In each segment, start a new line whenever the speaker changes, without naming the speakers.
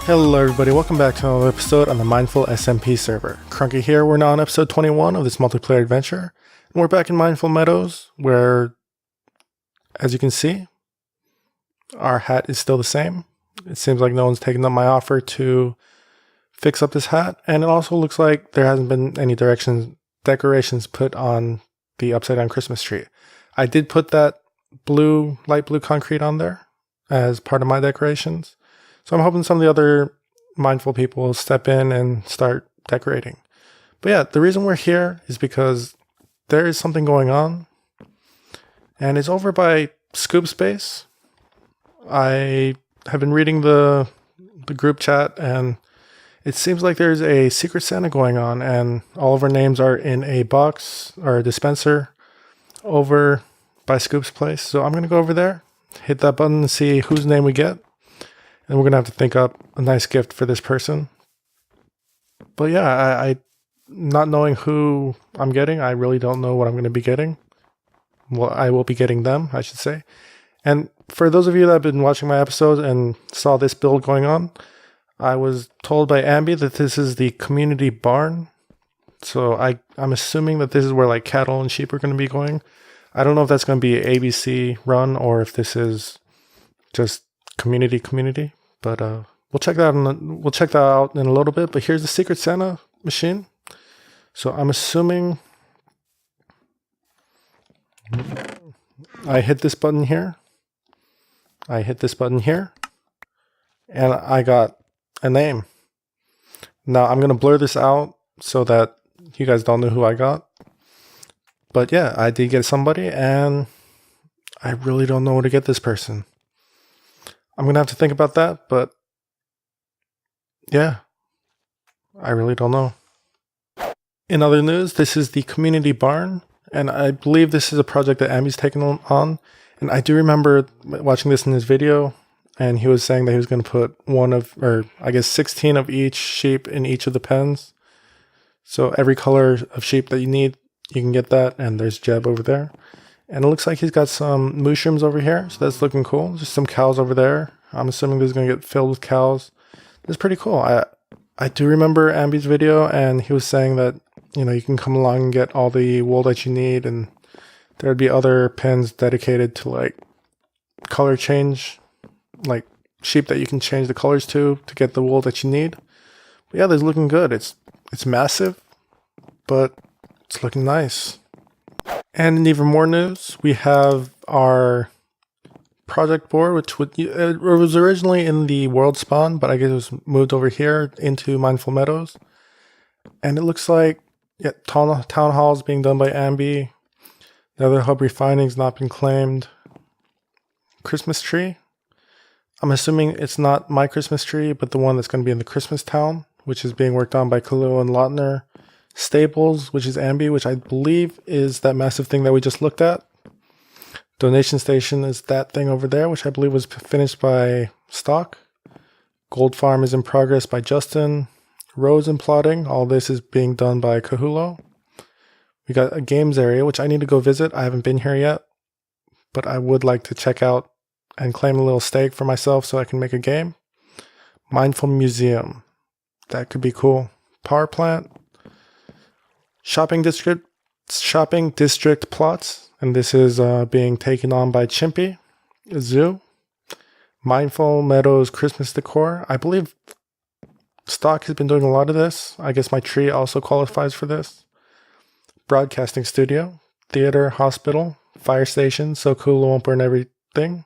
Hello everybody, welcome back to another episode on the Mindful SMP server. Kruncky here, we're now on episode 21 of this multiplayer adventure. And we're back in Mindful Meadows, where, as you can see, our hat is still the same. It seems like no one's taken up my offer to fix up this hat, and it also looks like there hasn't been any decorations put on the upside down Christmas tree. I did put that light blue concrete on there as part of my decorations. So I'm hoping some of the other mindful people will step in and start decorating. But yeah, the reason we're here is because there is something going on. And it's over by Scoop Space. I have been reading the group chat, and it seems like there's a Secret Santa going on, and all of our names are in a box or a dispenser over by Scoop's place. So I'm going to go over there, hit that button and see whose name we get. And we're going to have to think up a nice gift for this person. But yeah, I not knowing who I'm getting, I really don't know what I'm going to be getting. Well, I will be getting them, I should say. And for those of you that have been watching my episodes and saw this build going on, I was told by Ambi that this is the community barn. So I'm assuming that this is where like cattle and sheep are going to be going. I don't know if that's going to be ABC run or if this is just community. But we'll check that out in a little bit. But here's the Secret Santa machine. So I'm assuming I hit this button here. I hit this button here. And I got a name. Now I'm going to blur this out so that you guys don't know who I got. But yeah, I did get somebody, and I really don't know where to get this person. I'm going to have to think about that, but yeah, I really don't know. In other news, this is the community barn, and I believe this is a project that Ambi's taken on. And I do remember watching this in his video, and he was saying that he was going to put 16 of each sheep in each of the pens. So every color of sheep that you need, you can get that, and there's Jeb over there. And it looks like he's got some mushrooms over here, so that's looking cool. Just some cows over there. I'm assuming this is going to get filled with cows. It's pretty cool. I do remember Ambi's video, and he was saying that, you know, you can come along and get all the wool that you need, and there would be other pens dedicated to like color change, like sheep that you can change the colors to get the wool that you need. But yeah, this is looking good. It's massive, but it's looking nice. And in even more news, we have our project board, which it was originally in the world spawn, but I guess it was moved over here into Mindful Meadows. And it looks like town hall is being done by Ambi. The other hub refining's not been claimed. Christmas tree. I'm assuming it's not my Christmas tree, but the one that's going to be in the Christmas town, which is being worked on by Kahoolo and Lautner. Stables, which is Ambi, which I believe is that massive thing that we just looked at. Donation station is that thing over there, which I believe was finished by Stock. Gold farm is in progress by Justin. Roads and plotting, all this is being done by Kahoolo. We got a games area, which I need to go visit. I haven't been here yet, but I would like to check out and claim a little stake for myself so I can make a game. Mindful museum, that could be cool. Power plant. Shopping district plots, and this is being taken on by Chimpey. Zoo. Mindful Meadows Christmas decor. I believe Stock has been doing a lot of this. I guess my tree also qualifies for this. Broadcasting studio. Theater, hospital, fire station, so Kahoolo won't burn everything.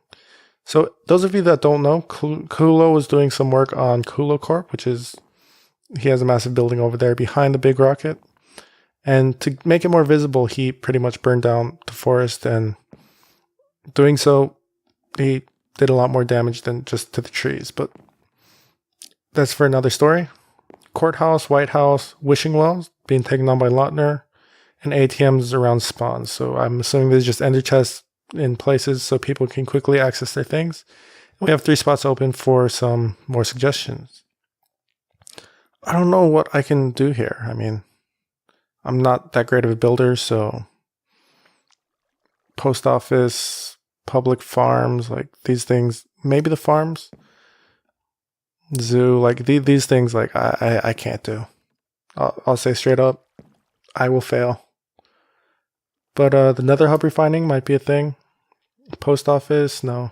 So those of you that don't know, Kahoolo was doing some work on Kahoolo Corp, which is, he has a massive building over there behind the big rocket. And to make it more visible, he pretty much burned down the forest, and doing so, he did a lot more damage than just to the trees. But that's for another story. Courthouse, White House, wishing wells being taken on by Lautner, and ATMs around spawns. So I'm assuming there's just ender chests in places so people can quickly access their things. We have 3 spots open for some more suggestions. I don't know what I can do here. I mean, I'm not that great of a builder, so post office, public farms, like these things, maybe the farms. Zoo, like these things, like I can't do. I'll say straight up, I will fail. But the nether hub refining might be a thing. Post office, no.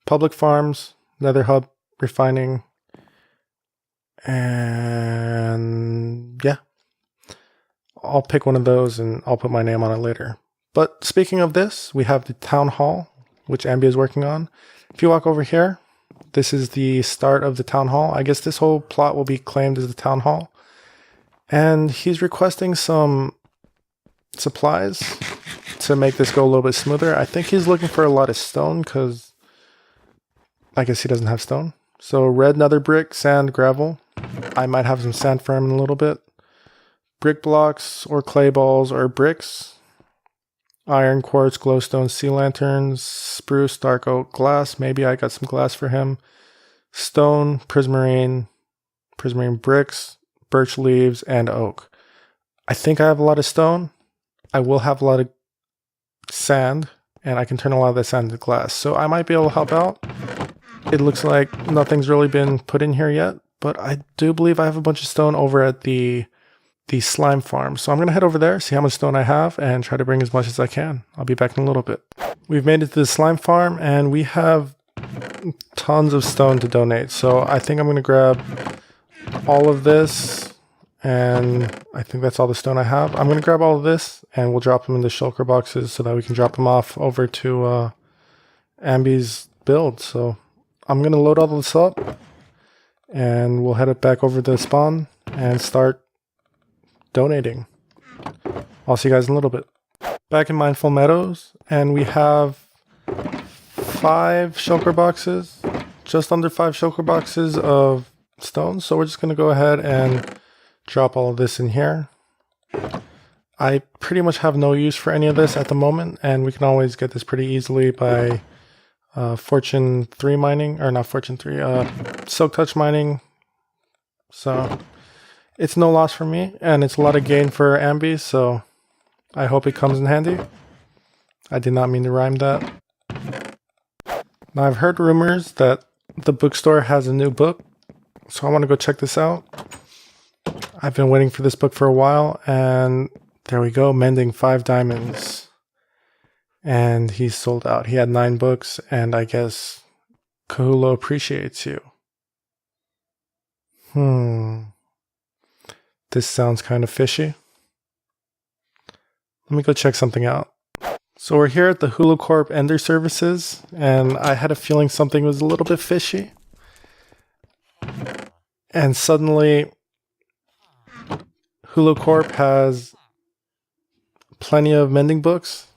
Public farms, nether hub refining. And yeah, I'll pick one of those and I'll put my name on it later. But speaking of this, we have the town hall, which Ambi is working on. If you walk over here, this is the start of the town hall. I guess this whole plot will be claimed as the town hall. And he's requesting some supplies to make this go a little bit smoother. I think he's looking for a lot of stone because I guess he doesn't have stone. So red nether brick, sand, gravel. I might have some sand for him in a little bit. Brick blocks or clay balls or bricks. Iron, quartz, glowstone, sea lanterns, spruce, dark oak, glass. Maybe I got some glass for him. Stone, prismarine bricks, birch leaves, and oak. I think I have a lot of stone. I will have a lot of sand, and I can turn a lot of that sand into glass. So I might be able to help out. It looks like nothing's really been put in here yet, but I do believe I have a bunch of stone over at the slime farm. So I'm going to head over there, see how much stone I have, and try to bring as much as I can. I'll be back in a little bit. We've made it to the slime farm, and we have tons of stone to donate. So I think I'm going to grab all of this, and I think that's all the stone I have. I'm going to grab all of this, and we'll drop them into shulker boxes so that we can drop them off over to Ambi's build. So I'm going to load all this up, and we'll head it back over to the spawn and start donating. I'll see you guys in a little bit. Back in Mindful Meadows, and we have 5 shulker boxes, just under 5 shulker boxes of stone. So we're just going to go ahead and drop all of this in here. I pretty much have no use for any of this at the moment, and we can always get this pretty easily by Fortune 3 mining, or not Fortune 3, Silk Touch mining. So it's no loss for me, and it's a lot of gain for Ambi, so I hope it comes in handy. I did not mean to rhyme that. Now I've heard rumors that the bookstore has a new book, so I want to go check this out. I've been waiting for this book for a while, and there we go, Mending 5 Diamonds. And he's sold out. He had 9 books, and I guess Kahoolo appreciates you. This sounds kind of fishy. Let me go check something out. So we're here at the Hulu Corp Ender Services, and I had a feeling something was a little bit fishy. And suddenly, Hulu Corp has plenty of mending books.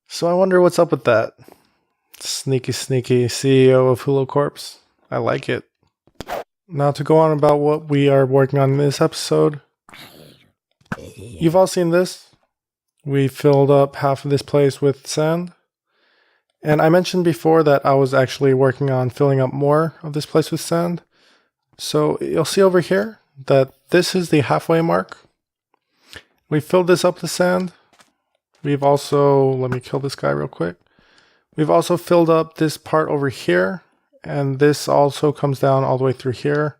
So I wonder what's up with that. Sneaky, sneaky CEO of Hulu Corps. I like it. Now to go on about what we are working on in this episode. You've all seen this. We filled up half of this place with sand. And I mentioned before that I was actually working on filling up more of this place with sand. So you'll see over here that this is the halfway mark. We filled this up with sand. We've also, let me kill this guy real quick. We've also filled up this part over here. And this also comes down all the way through here.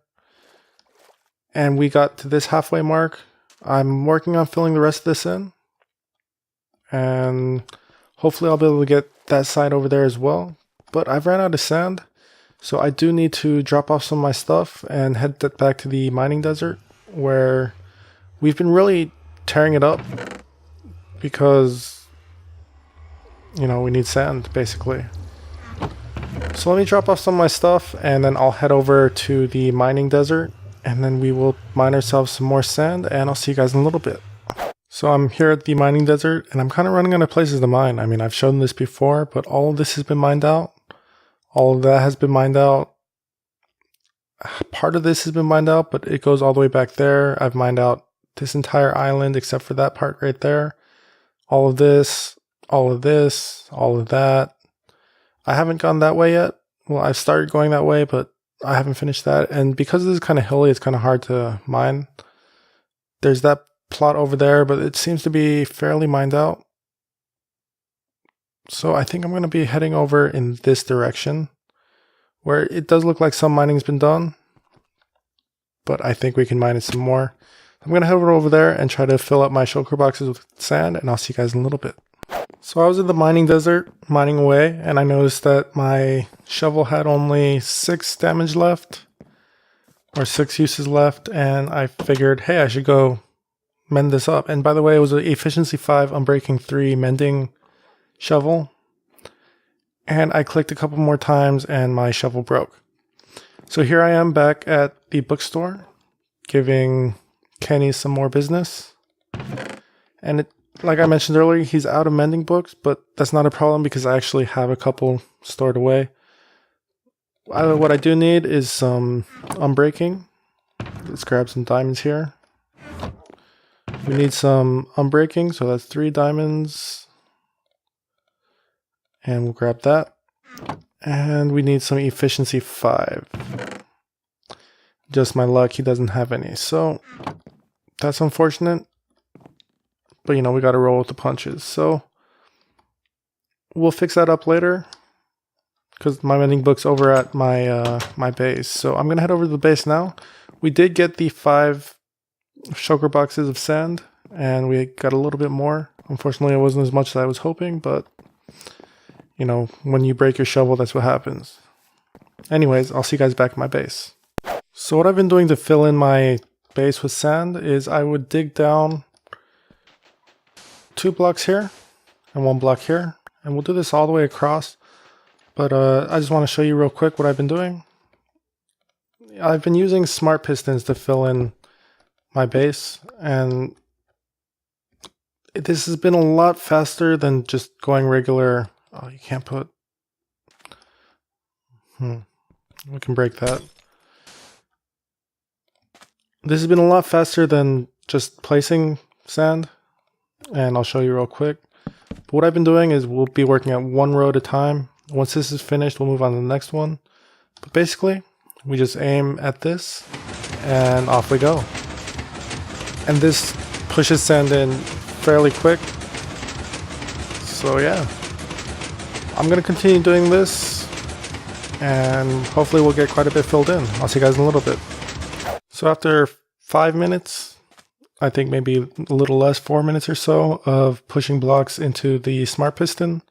And we got to this halfway mark. I'm working on filling the rest of this in. And hopefully I'll be able to get that side over there as well. But I've ran out of sand. So I do need to drop off some of my stuff and head back to the mining desert, where we've been really tearing it up because, you know, we need sand basically. So let me drop off some of my stuff, and then I'll head over to the mining desert, and then we will mine ourselves some more sand, and I'll see you guys in a little bit. So I'm here at the mining desert, and I'm kind of running out of places to mine. I mean, I've shown this before, but all of this has been mined out. All of that has been mined out. Part of this has been mined out, but it goes all the way back there. I've mined out this entire island except for that part right there. All of this, all of this, all of that. I haven't gone that way yet. Well, I've started going that way, but I haven't finished that. And because this is kind of hilly, it's kind of hard to mine. There's that plot over there, but it seems to be fairly mined out. So I think I'm going to be heading over in this direction, where it does look like some mining's been done, but I think we can mine it some more. I'm going to head over there and try to fill up my shulker boxes with sand, and I'll see you guys in a little bit. So I was in the mining desert, mining away, and I noticed that my shovel had only 6 damage left, or 6 uses left, and I figured, hey, I should go mend this up. And by the way, it was an efficiency 5 unbreaking 3 mending shovel, and I clicked a couple more times and my shovel broke. So here I am back at the bookstore, giving Kenny some more business, and like I mentioned earlier, he's out of mending books, but that's not a problem because I actually have a couple stored away. What I do need is some unbreaking. Let's grab some diamonds here. We need some unbreaking, so that's 3 diamonds. And we'll grab that. And we need some efficiency 5. Just my luck, he doesn't have any. So that's unfortunate. But, you know, we got to roll with the punches. So we'll fix that up later because my mending book's over at my my base. So I'm going to head over to the base now. We did get the 5 shulker boxes of sand, and we got a little bit more. Unfortunately, it wasn't as much as I was hoping, but, you know, when you break your shovel, that's what happens. Anyways, I'll see you guys back at my base. So what I've been doing to fill in my base with sand is I would dig down 2 blocks here and 1 block here, and we'll do this all the way across, but I just want to show you real quick what I've been doing. I've been using smart pistons to fill in my base, and this has been a lot faster than just going regular. Oh, you can't put we can break that. This has been a lot faster than just placing sand, and I'll show you real quick. But what I've been doing is we'll be working at 1 row at a time. Once this is finished, we'll move on to the next one. But basically, we just aim at this, and off we go. And this pushes sand in fairly quick. So yeah, I'm going to continue doing this, and hopefully we'll get quite a bit filled in. I'll see you guys in a little bit. So after 5 minutes, I think maybe a little less, 4 minutes or so of pushing blocks into the smart piston,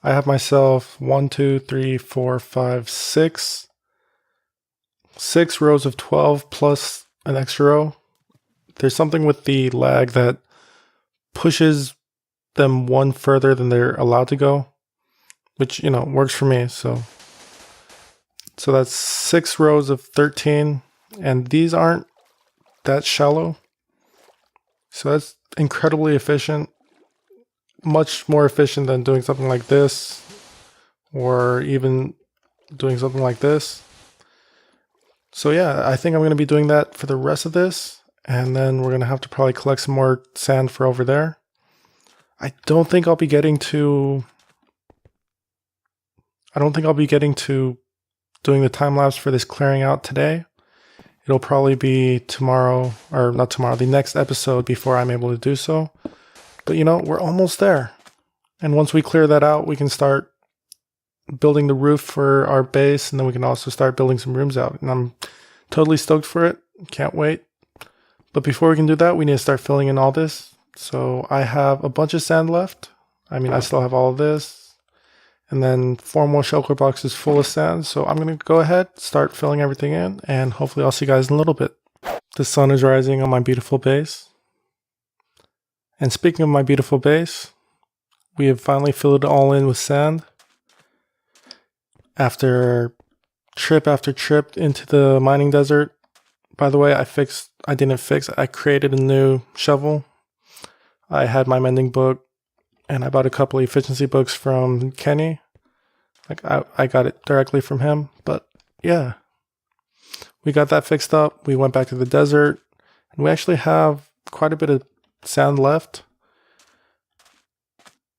I have myself 1, 2, 3, 4, 5, 6 rows of 12 plus an extra row. There's something with the lag that pushes them one further than they're allowed to go, which, you know, works for me. So that's 6 rows of 13, and these aren't that shallow. So that's incredibly efficient, much more efficient than doing something like this, or even doing something like this. So yeah, I think I'm going to be doing that for the rest of this, and then we're going to have to probably collect some more sand for over there. I don't think I'll be getting to doing the time lapse for this clearing out today. It'll probably be tomorrow, or not tomorrow, the next episode before I'm able to do so. But you know, we're almost there. And once we clear that out, we can start building the roof for our base, and then we can also start building some rooms out. And I'm totally stoked for it. Can't wait. But before we can do that, we need to start filling in all this. So I have a bunch of sand left. I mean, I still have all of this. And then 4 more shulker boxes full of sand. So I'm going to go ahead, start filling everything in, and hopefully I'll see you guys in a little bit. The sun is rising on my beautiful base. And speaking of my beautiful base, we have finally filled it all in with sand. After trip after trip into the mining desert. By the way, I created a new shovel. I had my mending book, and I bought a couple of efficiency books from Kenny. Like I got it directly from him. But yeah, we got that fixed up. We went back to the desert, and we actually have quite a bit of sand left.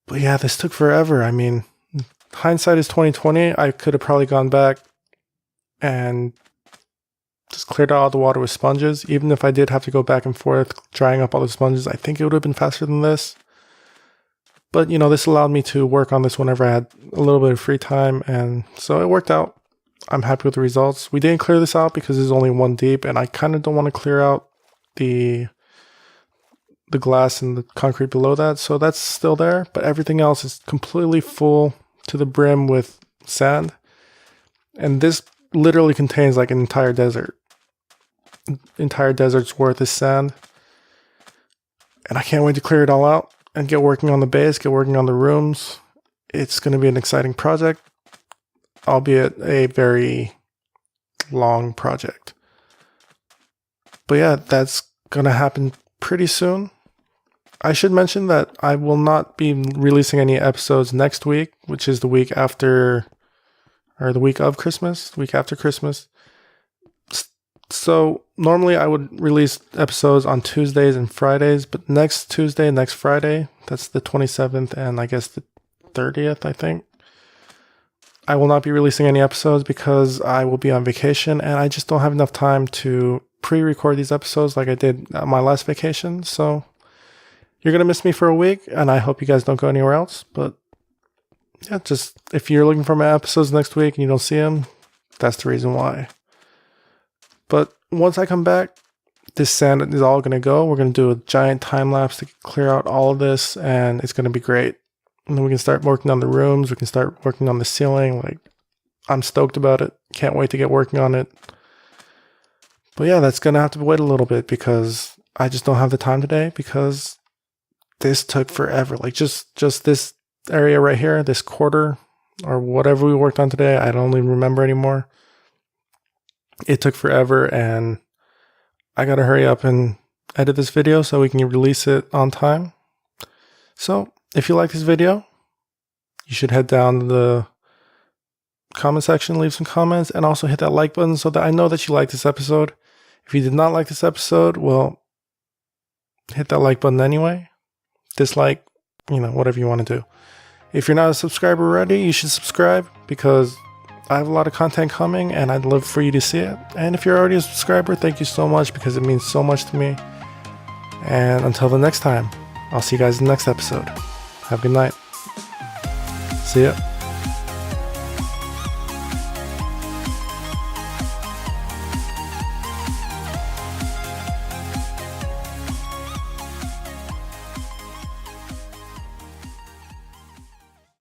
But yeah, this took forever. I mean, hindsight is 2020. I could have probably gone back and just cleared out all the water with sponges. Even if I did have to go back and forth drying up all the sponges, I think it would have been faster than this. But, you know, this allowed me to work on this whenever I had a little bit of free time, and so it worked out. I'm happy with the results. We didn't clear this out because there's only one deep, and I kind of don't want to clear out the glass and the concrete below that, so that's still there, but everything else is completely full to the brim with sand. And this literally contains like an entire desert's worth of sand. And I can't wait to clear it all out and get working on the base, get working on the rooms. It's going to be an exciting project, albeit a very long project. But yeah, that's going to happen pretty soon. I should mention that I will not be releasing any episodes next week, which is the week after, or the week of Christmas, the week after Christmas. So normally I would release episodes on Tuesdays and Fridays, but next Tuesday and next Friday, that's the 27th and I guess the 30th, I think, I will not be releasing any episodes because I will be on vacation and I just don't have enough time to pre-record these episodes like I did on my last vacation. So you're going to miss me for a week, and I hope you guys don't go anywhere else. But yeah, just if you're looking for my episodes next week and you don't see them, that's the reason why. But once I come back, this sand is all going to go. We're going to do a giant time lapse to clear out all of this, and it's going to be great. And then we can start working on the rooms. We can start working on the ceiling. Like, I'm stoked about it. Can't wait to get working on it. But yeah, that's going to have to wait a little bit because I just don't have the time today because this took forever. Like just this area right here, this quarter or whatever we worked on today, I don't even remember anymore. It took forever and I gotta hurry up and edit this video so we can release it on time. So if you like this video, you should head down to the comment section, leave some comments, and also hit that like button so that I know that you like this episode. If you did not like this episode, well, hit that like button anyway. Dislike, whatever you want to do. If you're not a subscriber already, you should subscribe because I have a lot of content coming and I'd love for you to see it. And if you're already a subscriber, thank you so much because it means so much to me. And until the next time, I'll see you guys in the next episode. Have a good night. See ya.